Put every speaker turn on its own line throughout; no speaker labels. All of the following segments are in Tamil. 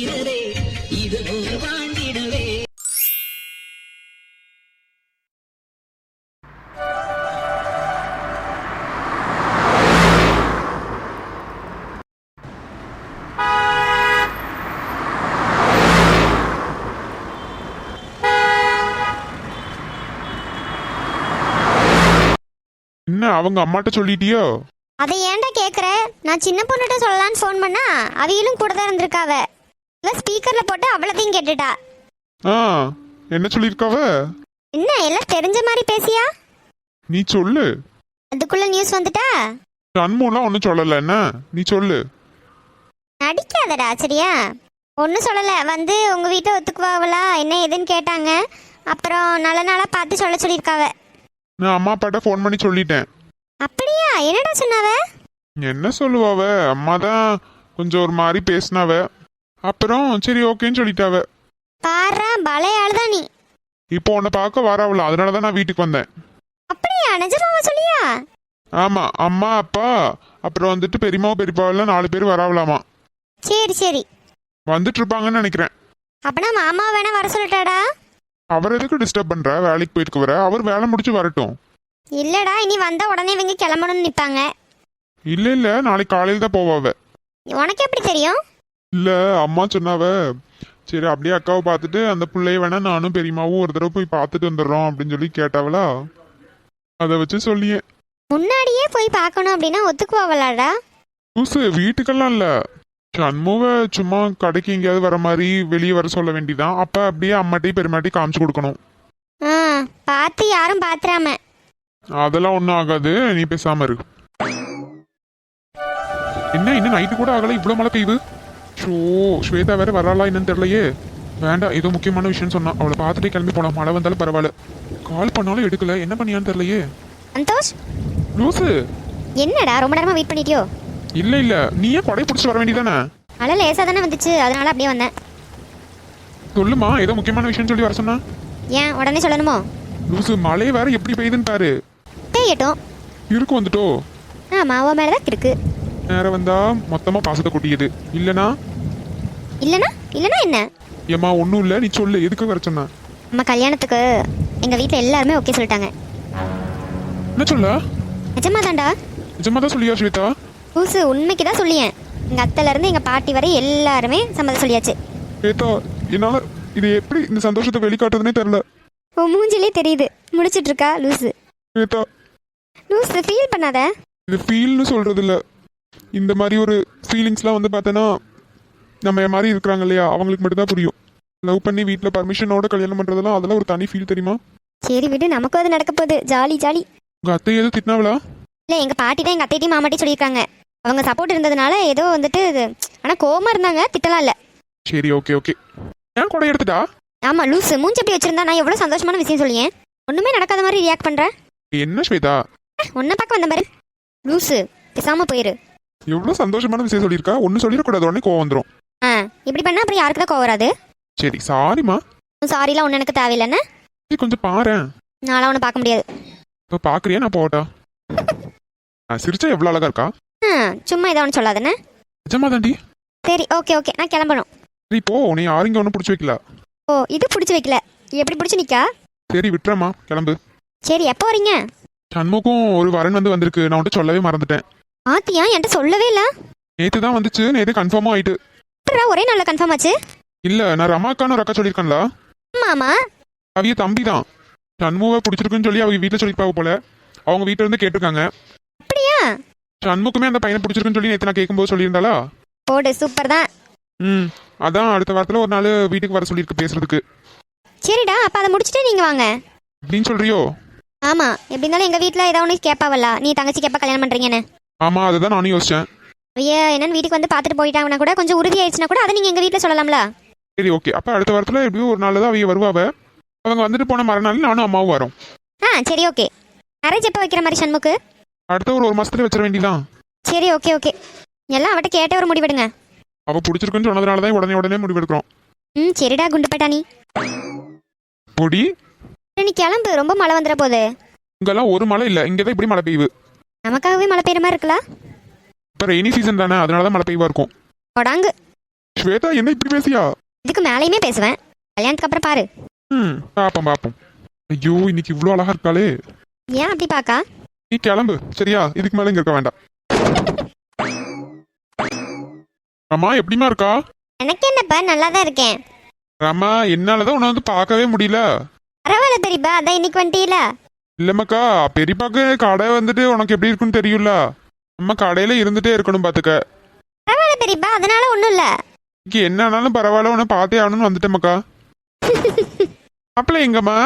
வீரரே இது போல் வாழ்ந்திடவே.
என்ன அவங்க அம்மாட்ட சொல்லிட்டியோ?
அதை ஏன்டா கேக்குற? நான் சின்ன பொண்ணுகிட்ட சொல்லலான்னு ஃபோன் பண்ணா அவிகளும் கூட தான் இருந்திருக்காவ. இவ ஸ்பீக்கர்ல போட்டு அவ்வளோத்தையும் கேட்டுட்டா.
ஆ, என்ன சொல்லியிருக்காவ?
என்ன எல்லாம் தெரிஞ்ச மாதிரி பேசியா?
நீ சொல்லு.
அதுக்குள்ள நியூஸ் வந்துட்டா?
அன்மூலாம் ஒன்றும் சொல்லல. என்ன நீ சொல்லு.
நடிக்காதடா சரியா? ஒன்றும் சொல்லலை. வந்து உங்க வீட்டை ஒத்துக்குவாவளா என்ன ஏதுன்னு கேட்டாங்க. அப்புறம் நல்ல நாளா பார்த்து சொல்ல சொல்லியிருக்காவ.
நான் அம்மா அப்பாட்ட ஃபோன் பண்ணி சொல்லிட்டேன்.
அப்படியா? என்னடா சொன்னாவ?
என்ன சொல்லுவாவ, அம்மா தான் கொஞ்சம் ஒரு மாதிரி பேசினாவ. அப்புறம் சரி ஓகேன்னு சொல்லிட்டாவ.
பாரா பலையாள் தான் நீ.
இப்போ உன்னை பார்க்க வராவல, அதனால தான் நான் வீட்டுக்கு வந்தேன்.
அப்படியா? நிஜமாவா சொல்லியா?
ஆமா, அம்மா அப்பா அப்புறம் வந்துட்டு பெரியம்மா பெரியப்பாவெல்லாம் 4 பேர் வராவலாமா.
சரி சரி.
வந்துட்டு இருப்பாங்கன்னு நினைக்கிறேன்.
அப்பனா மாமா வேணா வர சொல்லட்டாடா?
அவர் எதுக்கு டிஸ்டர்ப் பண்ற? வேலைக்கு போயிட்டு வர, அவர் வேலை முடிச்சு வரட்டும்.
இல்லடா, இனி வந்தா உடனே இவங்க கிளம்பணும்னு நிப்பாங்க.
இல்ல நாளைக்கு காலையில தான் போவாவ.
உனக்கு எப்படி தெரியும்?
இல்ல அம்மா சொன்னாவ. சரி அப்படியே அக்காவை பார்த்துட்டு அந்த பிள்ளைய வேணா நானும் பெரியமாவும் ஒரு தடவை போய் பார்த்துட்டு வந்துடுறோம் அப்படின்னு சொல்லி கேட்டாவளா. அதை வச்சு சொல்லியே.
முன்னாடியே போய் பார்க்கணும் அப்படின்னா ஒத்துக்குவாவலாடா?
புதுசு வீட்டுக்கெல்லாம் இல்ல, சண்முக சும்மா கடைக்கு எங்கேயாவது வர மாதிரி வெளியே வர சொல்ல வேண்டிதான். அப்ப அப்படியே அம்மாட்டையும் பெருமாட்டையும் காமிச்சு கொடுக்கணும்.
ஆ, பார்த்து யாரும் பாத்துறாம.
அதெல்லாம் ஒன்றும் ஆகாது, நீ பேசாம இரு. என்ன இன்னும் நைட்டு கூட ஆகல, இவ்வளவு மழை பெய்யுது. ஷோ, ஸ்வேதா வேற வராளா என்னன்னு தெரியலையே. வேண்டாம், ஏதோ முக்கியமான விஷயம் சொன்னா, அவளை பார்த்துட்டே கிளம்பி போலாம். மழை வந்தாலும் பரவாயில்ல. கால் பண்ணாலும் எடுக்கல, என்ன பண்ணியான்னு தெரியலையே.
சந்தோஷ்,
லூசு.
என்னடா ரொம்ப நேரமா வெயிட் பண்ணிட்டியோ?
இல்ல நீயே கொடை பிடிச்சி வர வேண்டியதானே.
மழை லேசா தானே வந்துச்சு, அதனால அப்படியே வந்தேன்.
சொல்லுமா, ஏதோ முக்கியமான விஷயம் சொல்லி வர சொன்னா.
ஏன் உடனே சொல்லணுமோ?
லூசு, மழை வேற எப்படி பெய்யுதுன்னு பாரு.
பெய்யட்டும்.
இருக்கு வந்துட்டோ.
ஆமா, அவ மேலதான் இருக்கு.
நேரம் வந்தா மொத்தமா பாசத்தை கொட்டியது. இல்லனா
இல்லனா இல்லனா என்ன?
ஏமா ஒன்றும் இல்லை, நீ சொல்லு, எதுக்கு வர சொன்ன?
நம்ம கல்யாணத்துக்கு எங்க வீட்டில் எல்லாருமே ஓகே சொல்லிட்டாங்க.
என்ன சொல்ல?
நிஜமா தான்டா.
நிஜமா தான் சொல்லியா ஸ்வேதா?
பூசு, உண்மைக்கு தான் சொல்லியேன். எங்கள் அத்தைலேருந்து எங்கள் பாட்டி வரை எல்லாருமே சம்மதம் சொல்லியாச்சு.
ஸ்வேதா, என்னால் இது எப்படி இந்த சந்தோஷத்தை வெளிக்காட்டுறதுனே தெரில.
உன் மூஞ்சிலே தெரியுது, முடிச்சிட்டு இருக்கா லூசு.
ஸ்வேதா,
லூசு ஃபீல் பண்ணாத.
இது ஃபீல்னு சொல்கிறது இல்லை. இந்த மாதிரி ஒரு ஃபீலிங்ஸ்லாம் வந்து பார்த்தோன்னா நம்ம மாதிரி இருக்கிறாங்க இல்லையா, அவங்களுக்கு மட்டும்தான் புரியும். லவ் பண்ணி வீட்டில் பர்மிஷனோட கல்யாணம் பண்ணுறதெல்லாம் அதெல்லாம் ஒரு தனி ஃபீல் தெரியுமா?
சரி விடு, நமக்கும் அது நடக்க போகுது. Jolly jolly.
உங்கள் அத்தை எதுவும் திட்டினாவளா?
இல்லை, எங்கள் பாட்டி தான் எங்கள் அத்தைட்டையும் மாமாட்டையும் சொல்லியிருக்காங்க. அவங்க சப்போர்ட் இருந்ததுனால ஏதோ வந்துட்டு இது, ஆனால் கோவமாக இருந்தாங்க, திட்டலாம் இல்லை.
சரி ஓகே ஓகே. ஏன் கொடை எடுத்துட்டா?
ஆமாம் லூசு, மூஞ்சி எப்படி வச்சிருந்தா நான் எவ்வளோ சந்தோஷமான விஷயம் சொல்லியேன். ஒன்றுமே நடக்காத மாதிரி ரியாக்ட் பண்ணுறேன்.
என்ன ஸ்வேதா?
ஒன்றை பார்க்க வந்த பாரு. லூசு, பேசாமல் போயிரு.
எவ்வளோ சந்தோஷமான விஷயம் சொல்லியிருக்கா, ஒன்றும் சொல்லிடக்கூடாது, உடனே கோவம் வந்துடும்.
ஆ, இப்படி பண்ணால் அப்புறம் யாருக்கு தான் கோவம் வராது?
சரி சாரிம்மா.
சாரிலாம் ஒன்று எனக்கு தேவையில்லைன்னு.
கொஞ்சம் பாரேன்.
நான்லாம் ஒன்று பார்க்க முடியாது.
இப்போ பார்க்குறியா, நான் போட்டா? சிரிச்சா எவ்வளோ அழகா இருக்கா.
சும்மா இதை ஒன்று சொல்லாதுன்னு.
நிஜமா தாண்டி.
சரி ஓகே ஓகே, நான் கிளம்பணும்.
சரி போ, உன்னை யாரும் இங்கே ஒன்றும் பிடிச்சி வைக்கல.
ஓ, இது பிடிச்சி வைக்கல, எப்படி பிடிச்சி நிற்கா?
சரி விட்டுறமா, கிளம்பு.
சரி, எப்போ வரீங்க?
சண்முகம் ஒரு வரன் வந்து வந்திருக்கு, நான் உன்ட்ட சொல்லவே மறந்துட்டேன்.
ஆத்தியா, என்கிட்ட சொல்லவே இல்லை.
நேற்று தான் வந்துச்சு, நேற்று கன்ஃபார்மும் ஆயிட்டு.
ஒரே நாளில் கன்ஃபார்ம் ஆச்சு?
இல்லை, நான் ரமாக்கான்னு ஒரு அக்கா சொல்லியிருக்கேன்ல.
ஆமா,
அவிய தம்பி தான். சண்முக பிடிச்சிருக்குன்னு சொல்லி அவங்க வீட்டில் சொல்லிப்பாங்க போல. அவங்க வீட்டில் இருந்து கேட்டிருக்காங்க.
அப்படியா?
சண்முகமே அந்த பையனை பிடிச்சிருக்குன்னு சொல்லி நேற்று நான் கேட்கும்போது சொல்லியிருந்தாளா.
போடு, சூப்பர் தான்.
அதான் அடுத்த வாரத்தில் ஒரு நாள் வீட்டுக்கு வர சொல்லியிருக்கு பேசுறதுக்கு.
சரிடா, அப்போ அதை முடிச்சுட்டு நீங்கள் வாங்க
அப்படின்னு சொல்றியோ?
ஆமாம், எப்படி இருந்தாலும் எங்கள் வீட்டில் ஏதாவது ஒன்று கேட்பாவல்ல, நீ தங்கச்சி கேட்பா கல்யாணம் பண்ணுறீங்கன்னு.
ஆமாம், அதுதான் நானும் யோசிச்சேன்.
ஐயா, என்னன்னு வீட்டுக்கு வந்து பார்த்துட்டு போயிட்டாங்கன்னா கூட கொஞ்சம் உறுதி ஆயிடுச்சுன்னா கூட அதை நீங்கள் எங்கள் வீட்டில் சொல்லலாம்ல.
சரி ஓகே, அப்போ அடுத்த வாரத்தில் எப்படியும் ஒரு நாள் தான் அவங்க வருவாவ. அவங்க வந்துட்டு போன மறுநாள் நானும் அம்மாவும் வரோம்.
சரி ஓகே. மேரேஜ் எப்போ வைக்கிற மாதிரி சண்முக்கு?
அடுத்த ஒரு மாசத்துல வச்சிட வேண்டியதான்.
சரி ஓகே ஓகே, எல்லாம் அவட்ட கேட்டே ஒரு முடிவெடுங்க.
அவ பிடிச்சிருக்குன்னு சொன்னதுனால தான் உடனே முடிவெடுக்கிறோம்.
சரிடா குண்டுப்பட்டா நீ
பொடி.
நீ கிளம்பு, ரொம்ப மழை வந்துட போகுது.
இங்கெல்லாம் ஒரு மழை இல்லை, இங்கே தான் இப்படி மழை பெய்யுது.
நமக்காகவே மழை பெய்யுற மாதிரி இருக்கலாம்.
இப்போ ரெய்னி சீசன் தானே, அதனால தான் மழை பெய்வா இருக்கும்.
கொடாங்கு.
ஸ்வேதா என்ன இப்படி பேசியா?
இதுக்கு மேலேயுமே பேசுவேன். கல்யாணத்துக்கு அப்புறம் பாரு.
பாப்போம் பாப்போம். ஐயோ இன்னைக்கு இவ்வளோ அழகா இருக்காளே.
ஏன் அப்படி பாக்கா?
நீ கிளம்பு சரியா, இதுக்கு மேல இங்க இருக்க வேண்டாம். அம்மா எப்படிமா இருக்கா?
எனக்கு என்னப்பா, நல்லா தான் இருக்கேன்.
ரமா என்னாலதான் உன்னை வந்து பார்க்கவே முடியல.
பரவாயில்ல பெரியப்பா, அதான் இன்னைக்கு வந்துட்டீல.
இல்லம்மாக்கா, பெரியப்பாக்கு கடை வந்துட்டு உனக்கு எப்படி இருக்குன்னு தெரியும்ல. நம்ம கடையில இருந்துட்டே இருக்கணும் பாத்துக்க.
பரவாயில்ல பெரியப்பா, அதனால ஒன்றும் இல்லை.
இன்னைக்கு என்ன ஆனாலும் பரவாயில்ல, உன்னை பார்த்தே ஆகணும்னு வந்துட்டேம்மாக்கா. அப்பல எங்கம்மா?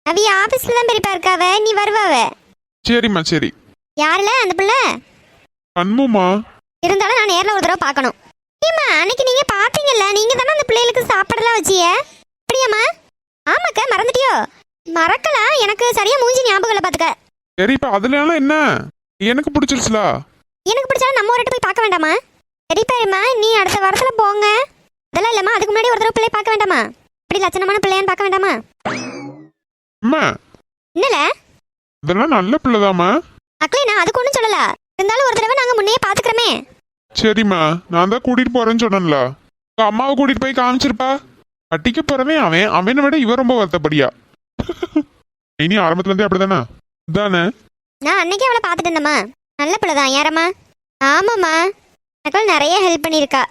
அவிய ஆபீஸ்ல தான் பெரியப்பா இருக்காவ, நீ வருவாவ.
சரிம்மா சரி.
யாருல அந்த பிள்ளை?
அன்புமா.
இருந்தாலும் நான் நேர்ல ஒரு தடவை பார்க்கணும். ஏம்மா அன்னைக்கு நீங்க பாத்தீங்கல்ல, நீங்க தானே அந்த பிள்ளைகளுக்கு சாப்பாடெல்லாம் வச்சிய? அப்படியாம்மா? ஆமாக்கா, மறந்துட்டியோ? மறக்கலாம், எனக்கு சரியா மூஞ்சி ஞாபகம் இல்லை பாத்துக்க.
சரி இப்ப அதுல எல்லாம் என்ன? எனக்கு பிடிச்சிருச்சுல.
எனக்கு பிடிச்சாலும் நம்ம ஒரு இடத்து போய் பார்க்க வேண்டாமா? சரி பெரியம்மா, நீ அடுத்த வாரத்துல போங்க. அதெல்லாம் இல்லம்மா, அதுக்கு முன்னாடி ஒரு தடவை பிள்ளை பார்க்க வேண்டாமா? அப்படி லட்சணமான பிள்ளையான்னு பார்க்க வேண்டாமா?
அம்மா
என்னல?
இதெல்லாம் நல்ல பிள்ளைதாம்மா.
அக்களே, நான் அதுக்கு ஒன்றும் சொல்லல. இருந்தாலும் ஒரு தடவை நாங்க முன்னையே பாத்துக்கிறோமே.
சரிம்மா, நான் தான் கூட்டிட்டு போறேன்னு சொன்னேன்ல. உங்க அம்மாவை கூட்டிட்டு போய் காமிச்சிருப்பா. கட்டிக்க போறவே அவனை விட இவ ரொம்ப வருத்தப்படியா. இனி ஆரம்பத்துல இருந்தே அப்படிதானே தானே?
நான் அன்னைக்கே அவளை பார்த்துட்டு இருந்தம்மா. நல்ல பிள்ளை தான். யாரம்மா? ஆமாம்மா, எனக்கு நிறைய ஹெல்ப் பண்ணியிருக்கா.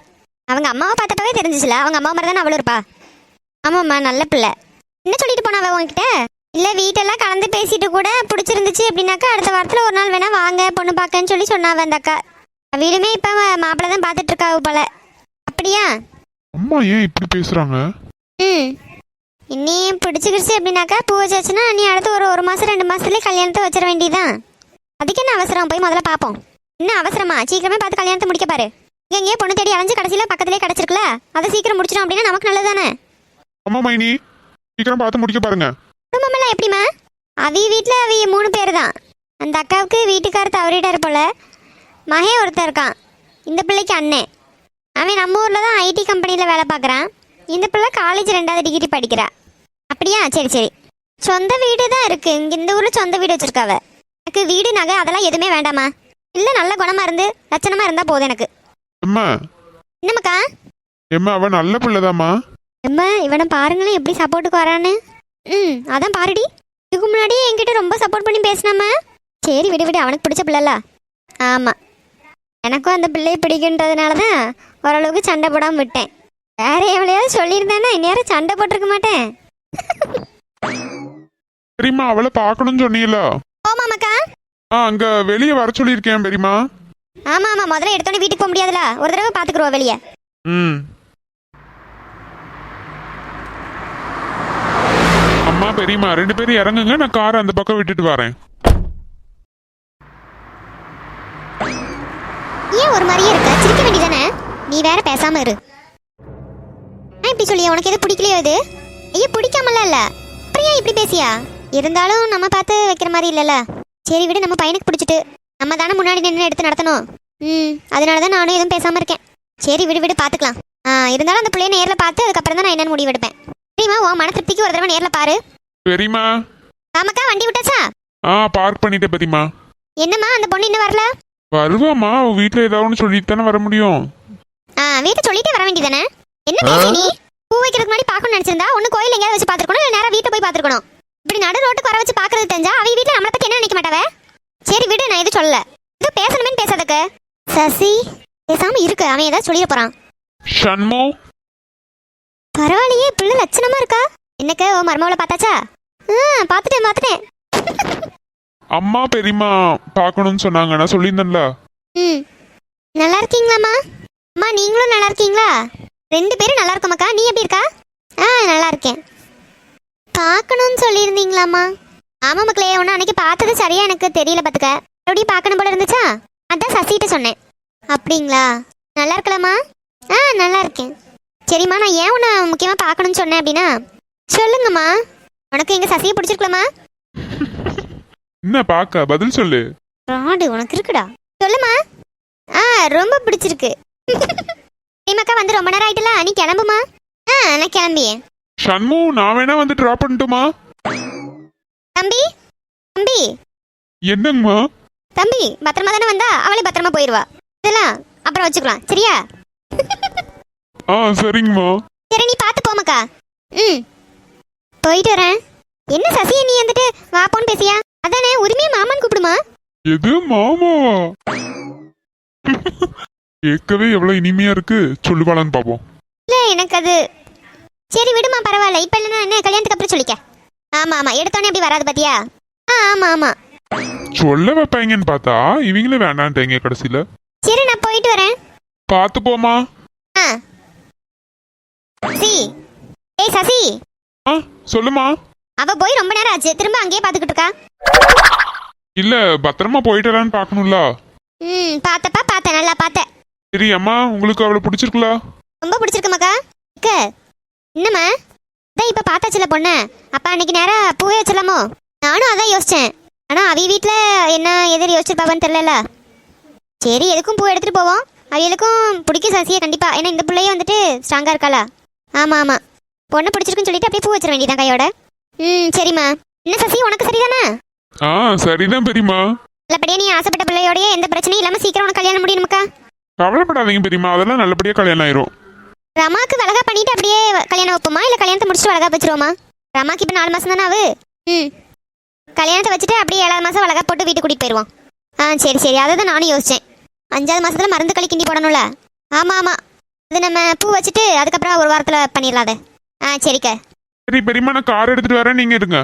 அவங்க அம்மாவை பார்த்தப்பவே தெரிஞ்சிச்சுல, அவங்க அம்மா மாதிரி தானே அவளும் இருப்பா. ஆமாம்மா, நல்ல பிள்ளை. என்ன சொல்லிட்டு போனாவ உங்ககிட்ட? இல்லை, வீட்டெல்லாம் கலந்து பேசிட்டு கூட பிடிச்சிருந்துச்சு அப்படின்னாக்கா அடுத்த வாரத்தில் ஒரு நாள் வேணா வாங்க பொண்ணு பார்க்கன்னு சொல்லி சொன்னாவ அந்த அக்கா. வீடுமே இப்போ மாப்பிள்ளை தான் பார்த்துட்டு இருக்காவு போல. அப்படியா?
அம்மா ஏன் இப்படி பேசுறாங்க?
இன்னி பிடிச்சிக்கிடுச்சு அப்படின்னாக்கா பூ வச்சாச்சுன்னா நீ அடுத்து ஒரு மாதம் 2 மாதத்துலேயே கல்யாணத்தை வச்சிட வேண்டியதான். அதுக்கு என்ன அவசரம்? போய் முதல்ல பார்ப்போம். என்ன அவசரமா? சீக்கிரமே பார்த்து கல்யாணத்தை முடிக்க பாரு. எங்கேயே பொண்ணு தேடி அலைஞ்சு கடைசியில் பக்கத்துலேயே கிடச்சிருக்கல, அதை சீக்கிரம் முடிச்சிடும் அப்படின்னா நமக்கு நல்லதானே.
அம்மா மைனி, சீக்கிரம் பார்த்து முடிக்க பாருங்க.
குடும்பமெல்லாம் எப்படிமா? வீட்டில் 3 பேர் தான். அந்த அக்காவுக்கு வீட்டுக்காரர் தவறிட்டார் போல. மகே ஒருத்தர் இருக்கான். இந்த பிள்ளைக்கு அண்ணன். அவன் நம்ம ஊரில் தான் ஐடி கம்பெனியில் வேலை பார்க்குறான். இந்த பிள்ளை காலேஜ் 2வது டிகிரி படிக்கிறா. அப்படியா? சரி சரி. சொந்த வீடு தான் இருக்கு. இங்கே இந்த ஊரில் சொந்த வீடு வச்சிருக்காவ. எனக்கு வீடு நகை அதெல்லாம் எதுவுமே வேண்டாமா. இல்லை, நல்ல குணமாக இருந்து லட்சணமாக இருந்தால் போதும் எனக்கு.
அம்மா.
என்னம்மாக்கா?
அம்மா அவன் நல்ல பிள்ளைதாம்மா.
அம்மா இவனை பாருங்களேன் எப்படி சப்போர்ட்டுக்கு வரான்னு. அதான் பாருடி, இதுக்கு முன்னாடி என்கிட்ட ரொம்ப சப்போர்ட் பண்ணி பேசினாமா. சரி விடு விடு, அவனுக்கு பிடிச்ச பிள்ளைல. ஆமாம், எனக்கும் அந்த பிள்ளையை பிடிக்குன்றதுனால தான் ஓரளவுக்கு சண்டை போடாமல் விட்டேன். வேற எவ்வளையாவது சொல்லியிருந்தேன்னா இந்நேரம் சண்டை போட்டிருக்க மாட்டேன்.
பெரியம்மா அவளை பார்க்கணும்னு சொன்னீங்களா?
ஆமாமாக்கா.
அங்க வெளியே வர சொல்லியிருக்கேன் பெரியம்மா.
ஆமா ஆமா, முதல்ல எடுத்தோன்னே வீட்டுக்கு போக முடியாதுல, ஒரு தடவை பார்த்துக்குருவோம் வெளியே.
அம்மா பெரியம்மா 2 பேரும் இறங்குங்க, நான் காரை அந்த பக்கம் விட்டுட்டு வரேன்.
ஏன் ஒரு மாதிரியே இருக்க? சிரிக்க வேண்டியதானே? நீ வேற பேசாம இரு. இப்படி சொல்லியா? உனக்கு எது பிடிக்கலையோ? இது ஐயோ பிடிக்காமல இல்ல, அப்புறம் ஏன் இப்படி பேசியா? இருந்தாலும் நம்ம பார்த்து வைக்கிற மாதிரி இல்லைல்ல. சரி விடு, நம்ம பையனுக்கு பிடிச்சிட்டு நம்ம தானே முன்னாடி நின்று எடுத்து நடத்தணும். அதனால தான் நானும் எதுவும் பேசாம இருக்கேன். சரி விடு விடு, பார்த்துக்கலாம். இருந்தாலும் அந்த பிள்ளைய நேரில் பார்த்து அதுக்கப்புறம் தான் நான் என்னன்னு முடிவு எடுப்பேன். சரிம்மா, உன் மன திருப்திக்கு ஒரு தடவை நேரில் பாரு.
பெரியம்மா.
ஆமாக்கா, வண்டி விட்டாச்சா?
பார்க் பண்ணிட்டேன் பெரியம்மா.
என்னம்மா அந்த பொண்ணு இன்னும் வரல?
வருவாம்மா, அவ வீட்டுல ஏதாவது சொல்லிட்டு தானே வர முடியும்.
வீட்டை சொல்லிட்டே வர வேண்டியதானே? என்ன பேசி நீ? பூ வைக்கிறதுக்கு முன்னாடி பார்க்கணும்னு நினைச்சிருந்தா ஒண்ணு கோயில் எங்கேயாவது வச்சு பார்த்துருக்கணும், இல்லை நேரம் வீட்டை போய் பார்த்துருக்கணும். இப்படி நடு ரோட்டுக்கு வர வச்சு பார்க்கறது தெரிஞ்சா அவ வீட்டில் நம்மளை பத்தி என்ன நினைக்க மாட்டாவ? சரி விடு, நான் எதுவும் சொல்லல. இது பேசணுமே பேசாதக்கு. சசி பேசாம இருக்கு, அவன் ஏதாவது சொல்லிட போறான்.
ஷண்மோ.
பரவாயில்லையே, பிள்ளை லட்சணமா இருக்கா. என்னக்க ஓ மருமவளை பார்த்தாச்சா? பார்த்துட்டேன்.
அம்மா பெரியம்மா பார்க்கணும்னு சொன்னாங்க, நான் சொல்லியிருந்தேன்ல.
நல்லா இருக்கீங்களாம்மா? அம்மா நீங்களும் நல்லா இருக்கீங்களா? 2 பேரும் நல்லா இருக்கோமாக்கா. நீ எப்படி இருக்கா? நல்லா இருக்கேன். பார்க்கணும்னு சொல்லியிருந்தீங்களாம்மா? ஆமா மக்களே, ஒன்று அன்னைக்கு பார்த்தது சரியா எனக்கு தெரியல பார்த்துக்க. மறுபடியும் பார்க்கணும் போல இருந்துச்சா, அதான் சசிகிட்ட சொன்னேன். அப்படிங்களா? நல்லா இருக்கலாமா? நல்லா இருக்கேன். சரிம்மா, நான் ஏன் உன்னை முக்கியமாக பார்க்கணும்னு சொன்னேன் அப்படின்னா, சொல்லுங்கம்மா. உனக்கு எங்கள் சசியை பிடிச்சிருக்கலாமா?
என்ன பார்க்க பதில் சொல்லு.
ராடு உனக்கு இருக்குடா. சொல்லுமா. ரொம்ப பிடிச்சிருக்கு. சரிம்மாக்கா, வந்து ரொம்ப நேரம் ஆயிட்டல, நீ கிளம்புமா. நான் கிளம்பியேன்.
ஷண்மு, நான் வேணா வந்து டிராப் பண்ணட்டுமா?
தம்பி தம்பி.
என்னங்கம்மா?
தம்பி பத்திரமா தானே வந்தா, அவளே பத்திரமா போயிடுவா. இதெல்லாம் அப்புறம் வச்சுக்கலாம், சரியா?
ஆ சரிங்கம்மா.
சரி நீ பார்த்து போமக்கா. ம் போயிட்டு வரேன். என்ன சசி நீ வந்துட்டு வாப்போன்னு பேசியா? அதானே உரிமையா மாமான்னு கூப்பிடுமா?
எது மாமாவா? கேட்கவே எவ்வளவு இனிமையா இருக்கு. சொல்லுவாளான்னு பாப்போம்.
இல்ல எனக்கு அது சரி விடுமா பரவாயில்ல. இப்ப இல்லைன்னா என்ன கல்யாணத்துக்கு அப்புறம் சொல்லிக்க. ஆமா ஆமா எடுத்தோடனே அப்படி வராது பாத்தியா? ஆமா ஆமா
சொல்ல வைப்பாங்கன்னு பார்த்தா இவங்களே வேண்டான்ட்டீங்க கடைசியில.
சரி நான் போயிட்டு வரேன்.
பார்த்து போமா.
ஆ சசி ஏய் சசி
ஆ சொல்லுமா.
அவ போய் ரொம்ப நேரம் ஆச்சு. திரும்ப அங்கேயே பாத்துக்கிட்டு இருக்கா.
இல்ல பத்திரமா போயிட்டலான்னு பாக்கணும்ல.
ம் பார்த்தேன் நல்லா பார்த்தேன்.
சரி அம்மா உங்களுக்கு அவளை பிடிச்சிருக்குல?
ரொம்ப பிடிச்சிருக்குமாக்கா. அக்க என்னம்மா அதான் இப்ப பார்த்தாச்சுல பொண்ணு. அப்ப அன்னைக்கு நேரம் பூவே வச்சிடலாமோ? நானும் அதான் யோசிச்சேன். ஆனா அவ வீட்டுல என்ன எதிர் யோசிச்சிருப்பான்னு தெரியல. சரி எதுக்கும் பூ எடுத்துட்டு போவோம். அவளுக்கும் பிடிக்கும் சசியை கண்டிப்பா. ஏன்னா இந்த பிள்ளைய வந்துட்டு ஸ்ட்ராங்கா இருக்காளா. ஆமா ஆமா பொண்ணு பிடிச்சிருக்குன்னு சொல்லிட்டு அப்படியே பூ வச்சிட வேண்டியதான் கையோட. ம் சரிம்மா. என்ன சசி உனக்கு சரிதானே?
ஆ சரிதான் பெரியம்மா.
நல்லபடியா நீ ஆசைப்பட்ட பிள்ளையோடய எந்த பிரச்சனையும் இல்லாம சீக்கிரம் உனக்கு கல்யாணம் முடியுமாக்கா.
கவலைப்படாதீங்க பெரியம்மா, அதெல்லாம் நல்லபடியா கல்யாணம் ஆயிரும்.
ரமாக்கு வளகா பண்ணிட்டு அப்படியே கல்யாணம் வைப்போமா இல்ல கல்யாணத்தை முடிச்சுட்டு வளகா வச்சிருவோமா? ரமாக்கு இப்ப 4 மாசம் தானே ஆகு. ம் கல்யாணத்தை வச்சுட்டு அப்படியே 7வது மாசம் வளகா போட்டு வீட்டுக்கு கூட்டிட்டு போயிடுவோம். ஆ சரி சரி அதை தான் நானும் யோசிச்சேன். 5வது மாசத்துல மருந்து களி கிண்டி போடணும்ல. ஆமா ஆமா அது நம்ம பூ வச்சுட்டு அதுக்கப்புறம் ஒரு வாரத்துல பண்ணிடலாம் அதை. ஆ சரிக்கா.
சரி பெரியம்மா நான் கார் எடுத்துட்டு வரேன், நீங்க இருங்க.